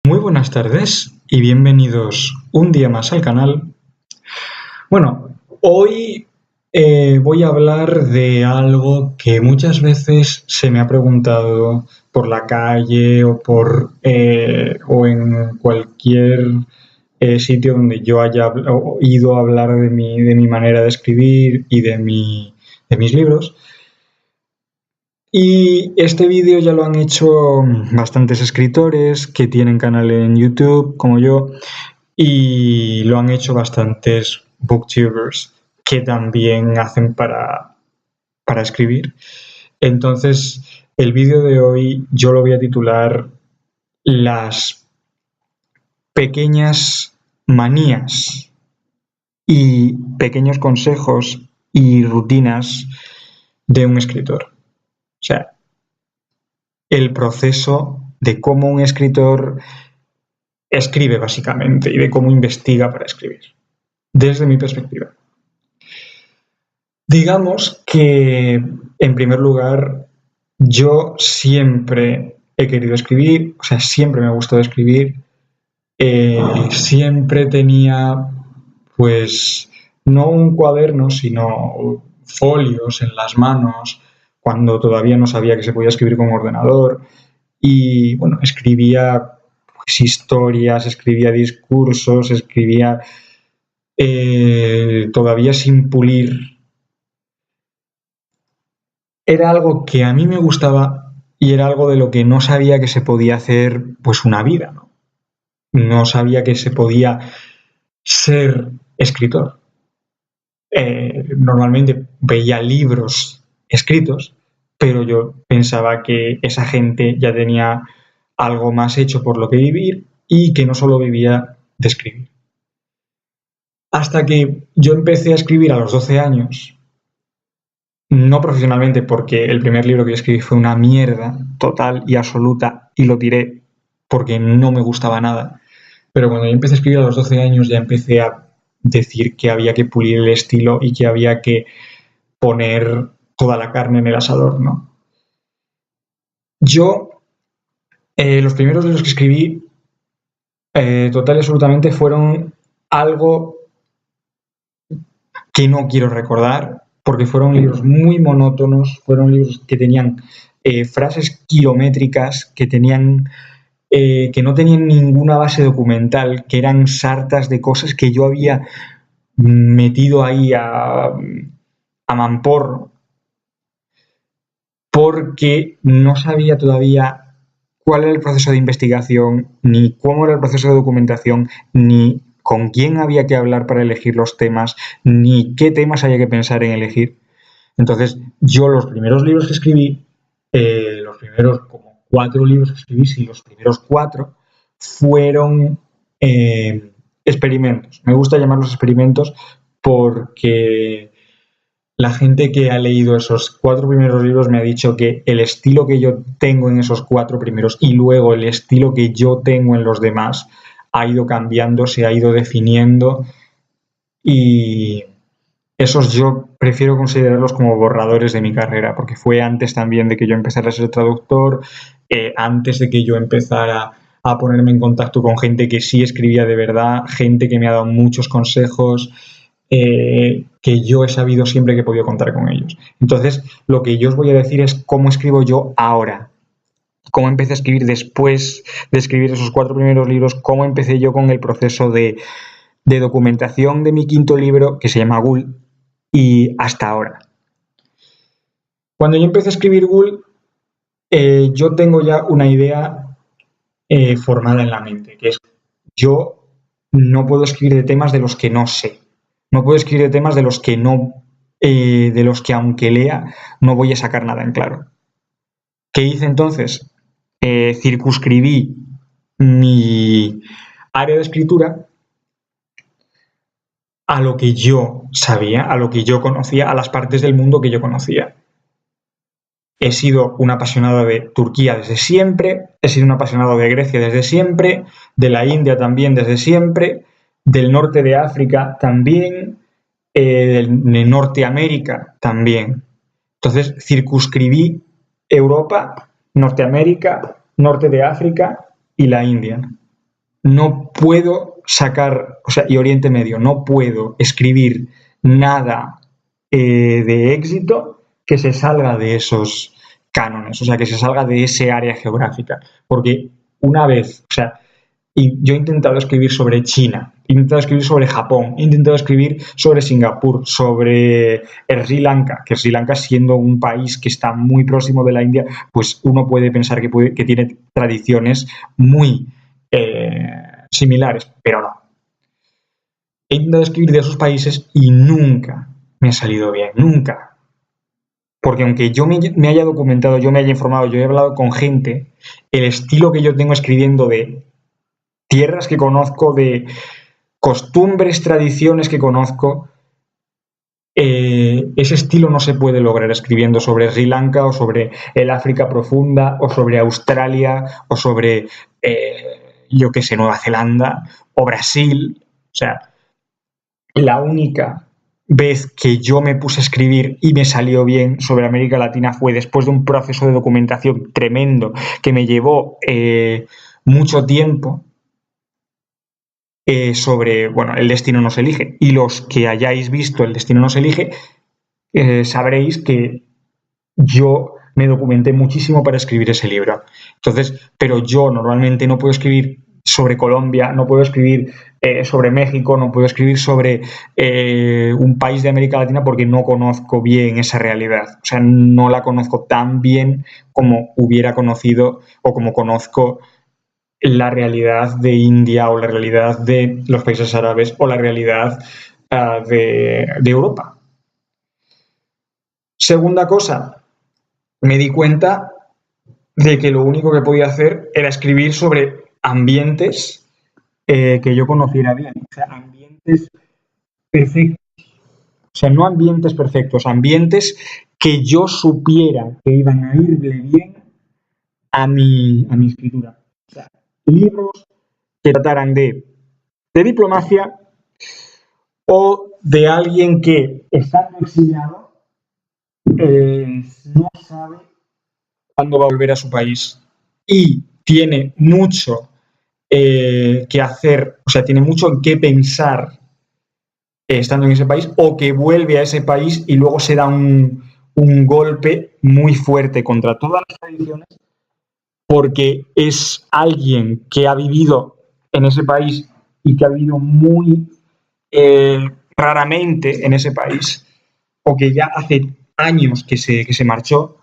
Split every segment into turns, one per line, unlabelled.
Muy buenas tardes y bienvenidos un día más al canal. Bueno, hoy voy a hablar de algo que muchas veces se me ha preguntado por la calle o en cualquier sitio donde yo haya oído hablar de mi manera de escribir y de mis libros. Y este vídeo ya lo han hecho bastantes escritores que tienen canal en YouTube, como yo, y lo han hecho bastantes booktubers que también hacen para escribir. Entonces, el vídeo de hoy yo lo voy a titular Las pequeñas manías y pequeños consejos y rutinas de un escritor. O sea, el proceso de cómo un escritor escribe básicamente y de cómo investiga para escribir, desde mi perspectiva. Digamos que, en primer lugar, yo siempre he querido escribir, o sea, siempre me ha gustado escribir, siempre tenía, pues, no un cuaderno, sino folios en las manos, cuando todavía no sabía que se podía escribir con ordenador, y bueno, escribía pues, historias, escribía discursos, escribía todavía sin pulir. Era algo que a mí me gustaba y era algo de lo que no sabía que se podía hacer pues una vida, ¿no? No sabía que se podía ser escritor. Normalmente veía libros escritos, pero yo pensaba que esa gente ya tenía algo más hecho por lo que vivir y que no solo vivía de escribir. Hasta que yo empecé a escribir a los 12 años, no profesionalmente porque el primer libro que yo escribí fue una mierda total y absoluta y lo tiré porque no me gustaba nada. Pero cuando yo empecé a escribir a los 12 años ya empecé a decir que había que pulir el estilo y que había que poner toda la carne en el asador, ¿no? Yo, los primeros libros que escribí, total y absolutamente fueron algo que no quiero recordar, porque fueron libros muy monótonos, fueron libros que tenían frases kilométricas, que no tenían ninguna base documental, que eran sartas de cosas que yo había metido ahí a mamporro, porque no sabía todavía cuál era el proceso de investigación, ni cómo era el proceso de documentación, ni con quién había que hablar para elegir los temas, ni qué temas había que pensar en elegir. Entonces, yo los primeros libros que escribí, los primeros como 4 libros que escribí, sí, los primeros 4 fueron experimentos. Me gusta llamarlos experimentos porque la gente que ha leído esos 4 primeros libros me ha dicho que el estilo que yo tengo en esos 4 primeros y luego el estilo que yo tengo en los demás ha ido cambiando, se ha ido definiendo y esos yo prefiero considerarlos como borradores de mi carrera, porque fue antes también de que yo empezara a ser traductor, antes de que yo empezara a ponerme en contacto con gente que sí escribía de verdad, gente que me ha dado muchos consejos, que yo he sabido siempre que he podido contar con ellos. Entonces, lo que yo os voy a decir es cómo escribo yo ahora, cómo empecé a escribir después de escribir esos 4 primeros libros, cómo empecé yo con el proceso de documentación de mi quinto libro, que se llama Ghoul, y hasta ahora. Cuando yo empecé a escribir Ghoul, yo tengo ya una idea formada en la mente, que es yo no puedo escribir de temas de los que no sé. No puedo escribir de temas de los que no, de los que aunque lea, no voy a sacar nada en claro. ¿Qué hice entonces? Circunscribí mi área de escritura a lo que yo sabía, a lo que yo conocía, a las partes del mundo que yo conocía. He sido un apasionado de Turquía desde siempre, he sido un apasionado de Grecia desde siempre, de la India también desde siempre, del norte de África también, de Norteamérica también. Entonces circunscribí Europa, Norteamérica, norte de África y la India. no puedo sacar, o sea, y Oriente Medio, no puedo escribir nada de éxito que se salga de esos cánones, o sea, que se salga de ese área geográfica. Porque una vez, o sea, yo he intentado escribir sobre China, he intentado escribir sobre Japón, he intentado escribir sobre Singapur, sobre Sri Lanka, que Sri Lanka siendo un país que está muy próximo de la India, pues uno puede pensar que tiene tradiciones muy similares, pero no. He intentado escribir de esos países y nunca me ha salido bien, nunca. Porque aunque yo me haya documentado, yo me haya informado, yo he hablado con gente, el estilo que yo tengo escribiendo de tierras que conozco, de costumbres, tradiciones que conozco, ese estilo no se puede lograr escribiendo sobre Sri Lanka o sobre el África profunda o sobre Australia o sobre, yo qué sé, Nueva Zelanda o Brasil. O sea, la única vez que yo me puse a escribir y me salió bien sobre América Latina fue después de un proceso de documentación tremendo que me llevó mucho tiempo sobre, bueno, El destino no se elige. Y los que hayáis visto El destino no se elige, sabréis que yo me documenté muchísimo para escribir ese libro. Entonces, pero yo normalmente no puedo escribir sobre Colombia, no puedo escribir sobre México, no puedo escribir sobre un país de América Latina porque no conozco bien esa realidad. O sea, no la conozco tan bien como hubiera conocido o como conozco la realidad de India o la realidad de los países árabes o la realidad de Europa. Segunda cosa, me di cuenta de que lo único que podía hacer era escribir sobre ambientes que yo conociera bien, o sea, ambientes perfectos, o sea, no ambientes perfectos, ambientes que yo supiera que iban a irle bien a mi escritura. O sea, libros que trataran de diplomacia o de alguien que, estando exiliado, no sabe cuándo va a volver a su país y tiene mucho que hacer, o sea, tiene mucho en qué pensar estando en ese país, o que vuelve a ese país y luego se da un golpe muy fuerte contra todas las tradiciones porque es alguien que ha vivido en ese país y que ha vivido muy raramente en ese país, o que ya hace años que se marchó,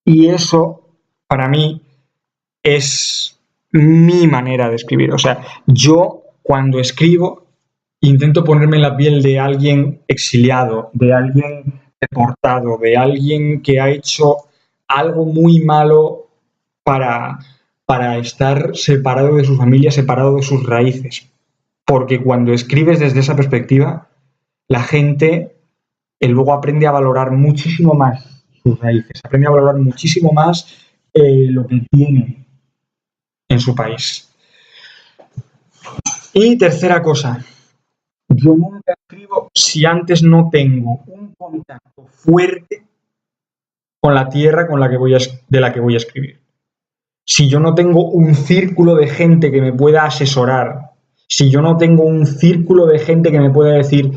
y eso para mí es mi manera de escribir. O sea, yo cuando escribo intento ponerme en la piel de alguien exiliado, de alguien deportado, de alguien que ha hecho algo muy malo para, para estar separado de su familia, separado de sus raíces. Porque cuando escribes desde esa perspectiva, la gente luego aprende a valorar muchísimo más sus raíces, aprende a valorar muchísimo más lo que tiene en su país. Y tercera cosa, yo nunca escribo si antes no tengo un contacto fuerte con la tierra con la que de la que voy a escribir. Si yo no tengo un círculo de gente que me pueda asesorar, si yo no tengo un círculo de gente que me pueda decir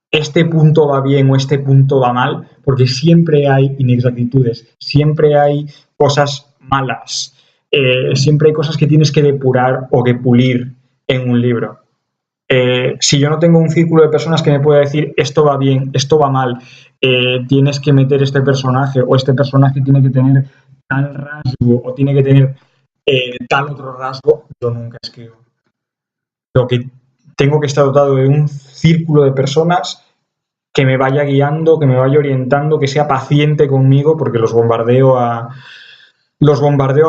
este punto va bien o este punto va mal, porque siempre hay inexactitudes, siempre hay cosas malas, siempre hay cosas que tienes que depurar o que pulir en un libro. Si yo no tengo un círculo de personas que me pueda decir esto va bien, esto va mal, tienes que meter este personaje o este personaje tiene que tener tal rasgo o tiene que tener tal otro rasgo, yo nunca escribo. Lo que tengo que estar dotado de un círculo de personas que me vaya guiando, que me vaya orientando, que sea paciente conmigo, porque los bombardeo a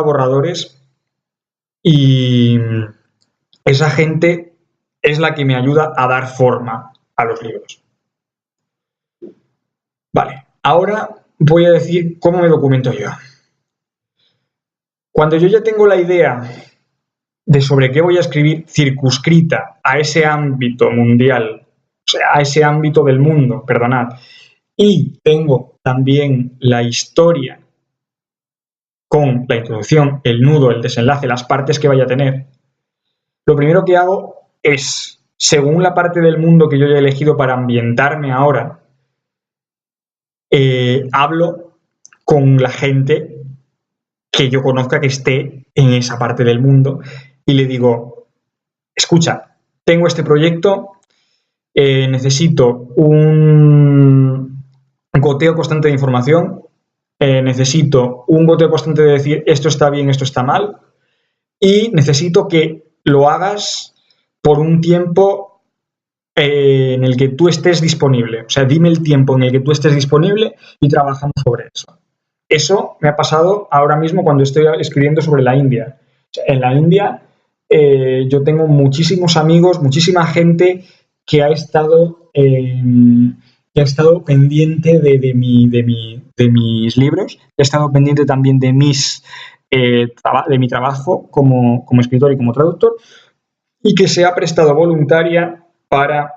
borradores y esa gente es la que me ayuda a dar forma a los libros. Vale, ahora voy a decir cómo me documento yo. Cuando yo ya tengo la idea de sobre qué voy a escribir circunscrita a ese ámbito mundial, o sea, a ese ámbito del mundo, perdonad, y tengo también la historia con la introducción, el nudo, el desenlace, las partes que vaya a tener, lo primero que hago es, según la parte del mundo que yo he elegido para ambientarme ahora, hablo con la gente que yo conozca que esté en esa parte del mundo y le digo, escucha, tengo este proyecto, necesito un goteo constante de información, necesito un goteo constante de decir esto está bien, esto está mal, y necesito que lo hagas por un tiempo en el que tú estés disponible. O sea, dime el tiempo en el que tú estés disponible y trabajamos sobre eso. Eso me ha pasado ahora mismo cuando estoy escribiendo sobre la India. O sea, en la India yo tengo muchísimos amigos, muchísima gente que ha estado pendiente de mis libros, que ha estado pendiente también de mi trabajo como escritor y como traductor, y que se ha prestado voluntaria para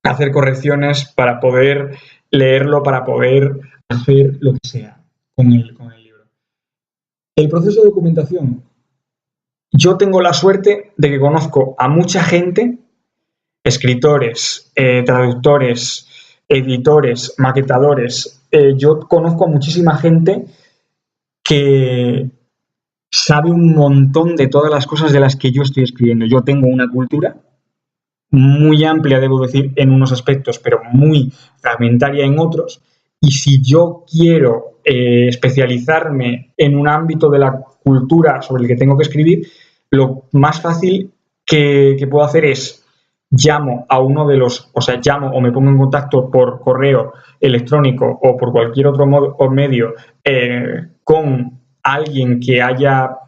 hacer correcciones, para poder leerlo, para poder hacer lo que sea con el libro. El proceso de documentación. Yo tengo la suerte de que conozco a mucha gente, escritores, traductores, editores, maquetadores. Yo conozco a muchísima gente que sabe un montón de todas las cosas de las que yo estoy escribiendo. Yo tengo una cultura muy amplia, debo decir, en unos aspectos, pero muy fragmentaria en otros. Y si yo quiero especializarme en un ámbito de la cultura sobre el que tengo que escribir, lo más fácil que puedo hacer es llamo a uno de los, o sea, llamo o me pongo en contacto por correo electrónico o por cualquier otro medio con alguien que haya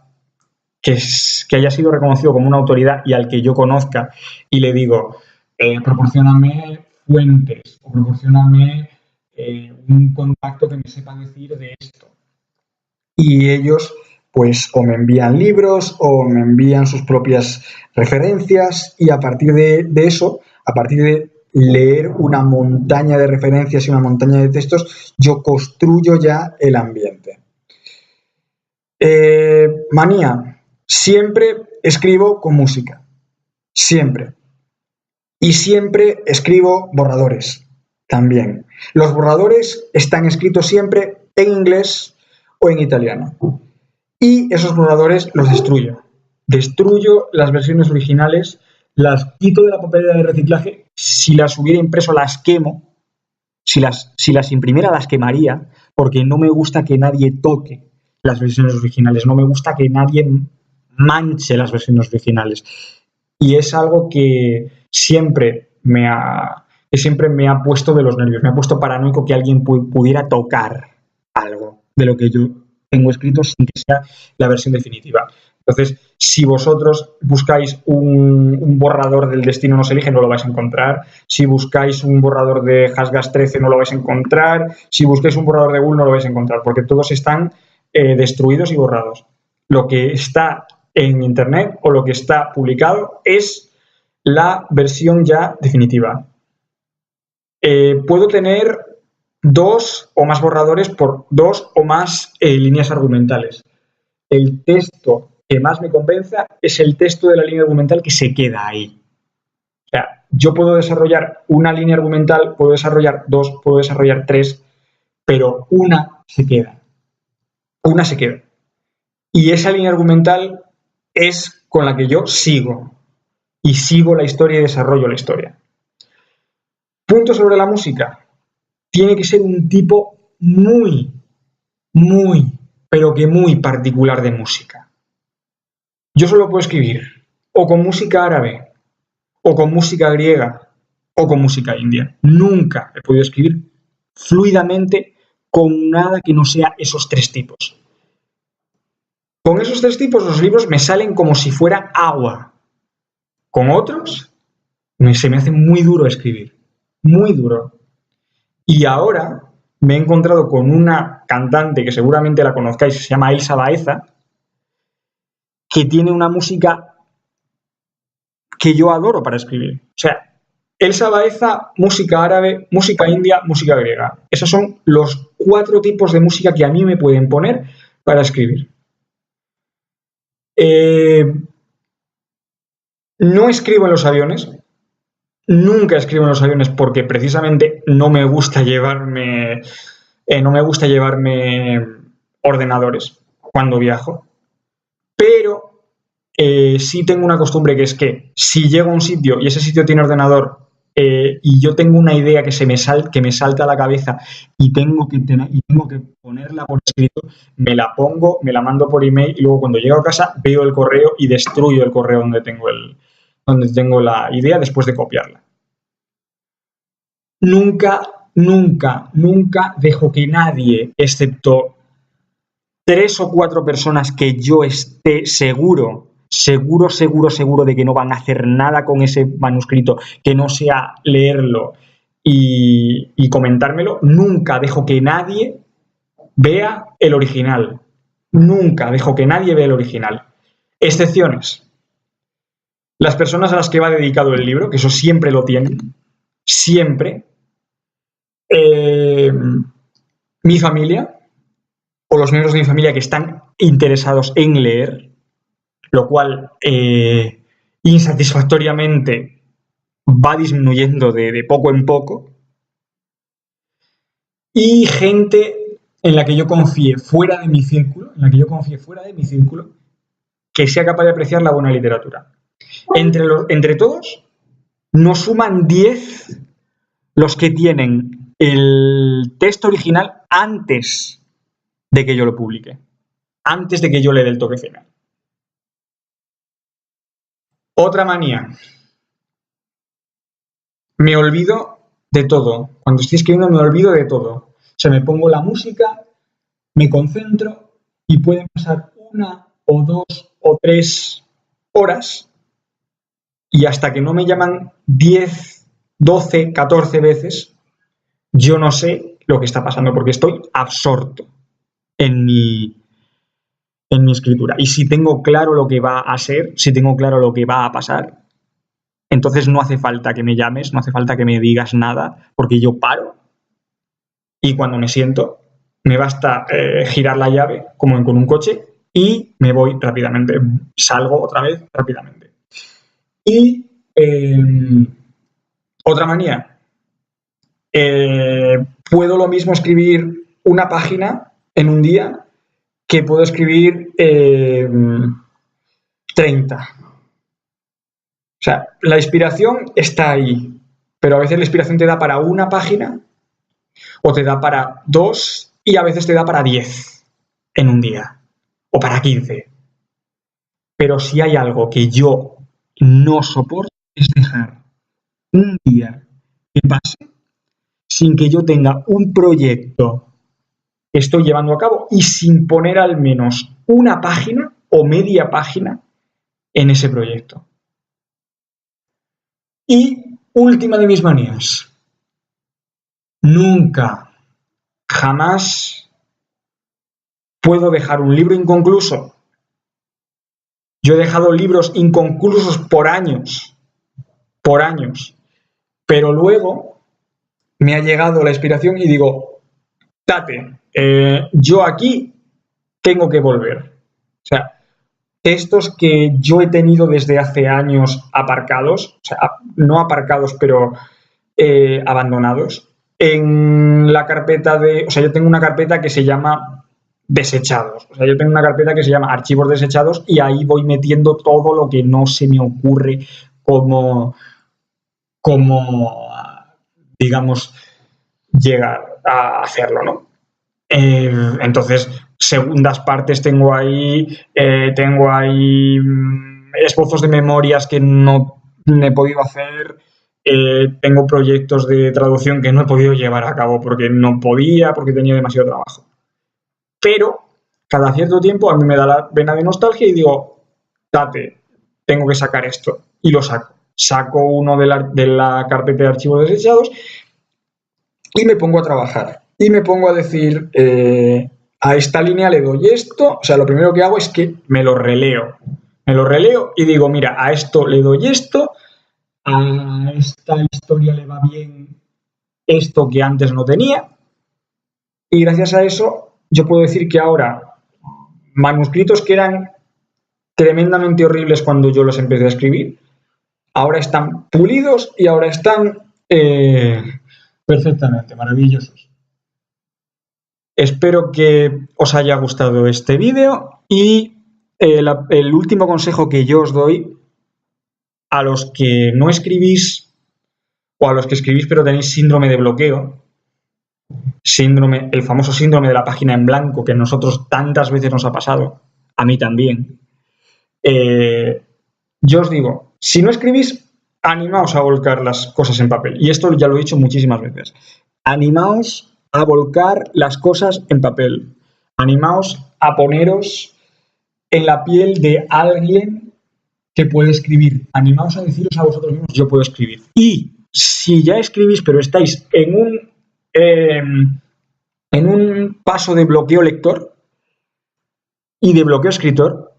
sido reconocido como una autoridad y al que yo conozca y le digo, proporcióname fuentes o proporcióname un contacto que me sepa decir de esto. Y ellos pues o me envían libros o me envían sus propias referencias y a partir de eso, a partir de leer una montaña de referencias y una montaña de textos, yo construyo ya el ambiente. Manía. Siempre escribo con música. Siempre. Y siempre escribo borradores. También. Los borradores están escritos siempre en inglés o en italiano. Y esos borradores los destruyo. Destruyo las versiones originales, las quito de la papelera de reciclaje. Si las hubiera impreso, las quemo. Si las imprimiera, las quemaría, porque no me gusta que nadie toque las versiones originales. No me gusta que nadie manche las versiones originales. Y es algo que siempre me ha puesto de los nervios, me ha puesto paranoico que alguien pudiera tocar algo de lo que yo tengo escrito sin que sea la versión definitiva. Entonces, si vosotros buscáis un borrador del Destino no se elige, no lo vais a encontrar. Si buscáis un borrador de Hasgas 13, no lo vais a encontrar. Si buscáis un borrador de Bull, no lo vais a encontrar, porque todos están destruidos y borrados. Lo que está en internet o lo que está publicado es la versión ya definitiva. Puedo tener 2 o más borradores por 2 o más líneas argumentales. El texto que más me convenza es el texto de la línea argumental que se queda ahí. O sea, yo puedo desarrollar una línea argumental, puedo desarrollar 2, puedo desarrollar 3, pero una se queda. Una se queda. Y esa línea argumental es con la que yo sigo. Y sigo la historia y desarrollo la historia. Punto sobre la música. Tiene que ser un tipo muy, pero que muy particular de música. Yo solo puedo escribir o con música árabe, o con música griega, o con música india. Nunca he podido escribir fluidamente con nada que no sea esos 3 tipos. Con esos 3 tipos los libros me salen como si fuera agua. Con otros se me hace muy duro escribir, muy duro. Y ahora me he encontrado con una cantante que seguramente la conozcáis, se llama Elsa Baeza, que tiene una música que yo adoro para escribir. O sea, Elsa Baeza, música árabe, música india, música griega. Esos son los 4 tipos de música que a mí me pueden poner para escribir. No escribo en los aviones, nunca escribo en los aviones porque precisamente no me gusta llevarme ordenadores cuando viajo, pero sí tengo una costumbre que es que si llego a un sitio y ese sitio tiene ordenador y yo tengo una idea que me salta a la cabeza y tengo que ponerla por escrito, me la pongo, me la mando por email y luego cuando llego a casa veo el correo y destruyo el correo donde tengo la idea después de copiarla. Nunca, nunca, nunca dejo que nadie, excepto 3 o 4 personas que yo esté seguro de que no van a hacer nada con ese manuscrito, que no sea leerlo y comentármelo, nunca dejo que nadie vea el original. Nunca dejo que nadie vea el original. Excepciones. Las personas a las que va dedicado el libro, que eso siempre lo tienen, siempre. Mi familia, o los miembros de mi familia que están interesados en leer, lo cual insatisfactoriamente va disminuyendo de poco en poco, y gente en la que yo confíe fuera de mi círculo, que sea capaz de apreciar la buena literatura. Entre todos, nos suman 10 los que tienen el texto original antes de que yo lo publique, antes de que yo le dé el toque final. Otra manía. Me olvido de todo. Cuando estoy escribiendo me olvido de todo. O sea, me pongo la música, me concentro y pueden pasar 1 o 2 o 3 horas y hasta que no me llaman 10, 12, 14 veces, yo no sé lo que está pasando porque estoy absorto en mi escritura. Y si tengo claro lo que va a ser, si tengo claro lo que va a pasar, entonces no hace falta que me llames, no hace falta que me digas nada, porque yo paro y cuando me siento me basta girar la llave como con un coche y me voy rápidamente, salgo otra vez rápidamente. Y otra manía, puedo lo mismo escribir una página en un día que puedo escribir 30. O sea, la inspiración está ahí, pero a veces la inspiración te da para una página o te da para 2 y a veces te da para 10 en un día o para 15. Pero si hay algo que yo no soporto es dejar un día que pase sin que yo tenga un proyecto que estoy llevando a cabo y sin poner al menos una página o media página en ese proyecto. Y última de mis manías. Nunca, jamás puedo dejar un libro inconcluso. Yo he dejado libros inconclusos por años, pero luego me ha llegado la inspiración y digo, Tate, yo aquí tengo que volver. O sea, textos que yo he tenido desde hace años aparcados, o sea, no aparcados, pero abandonados, en la carpeta de... O sea, yo tengo una carpeta que se llama desechados. O sea, yo tengo una carpeta que se llama archivos desechados y ahí voy metiendo todo lo que no se me ocurre como digamos, llegar a hacerlo, ¿no? Entonces, segundas partes tengo ahí esbozos de memorias que no he podido hacer, tengo proyectos de traducción que no he podido llevar a cabo porque no podía, porque tenía demasiado trabajo. Pero cada cierto tiempo a mí me da la vena de nostalgia y digo, Tate, tengo que sacar esto. Y lo saco. Saco uno de la carpeta de archivos desechados y me pongo a trabajar. Y me pongo a decir, a esta línea le doy esto. O sea, lo primero que hago es que me lo releo. Me lo releo y digo, mira, a esto le doy esto, a esta historia le va bien esto que antes no tenía. Y gracias a eso yo puedo decir que ahora manuscritos que eran tremendamente horribles cuando yo los empecé a escribir, ahora están pulidos y ahora están perfectamente maravillosos. Espero que os haya gustado este vídeo y el último consejo que yo os doy a los que no escribís o a los que escribís pero tenéis síndrome de bloqueo, el famoso síndrome de la página en blanco que a nosotros tantas veces nos ha pasado, a mí también. Yo os digo, si no escribís, animaos a volcar las cosas en papel. Y esto ya lo he dicho muchísimas veces. Animaos a volcar las cosas en papel. Animaos a poneros en la piel de alguien que puede escribir. Animaos a deciros a vosotros mismos, yo puedo escribir. Y si ya escribís, pero estáis en un paso de bloqueo lector y de bloqueo escritor,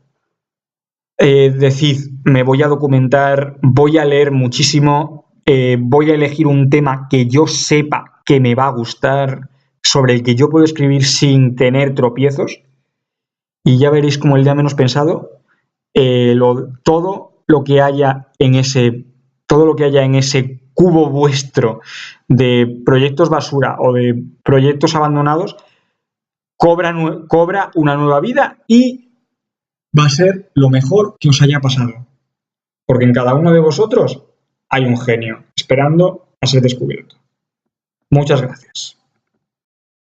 decid, me voy a documentar, voy a leer muchísimo, voy a elegir un tema que yo sepa que me va a gustar, sobre el que yo puedo escribir sin tener tropiezos, y ya veréis como el día menos pensado, todo lo que haya en ese cubo vuestro de proyectos basura o de proyectos abandonados cobra una nueva vida y va a ser lo mejor que os haya pasado. Porque en cada uno de vosotros hay un genio esperando a ser descubierto. Muchas gracias.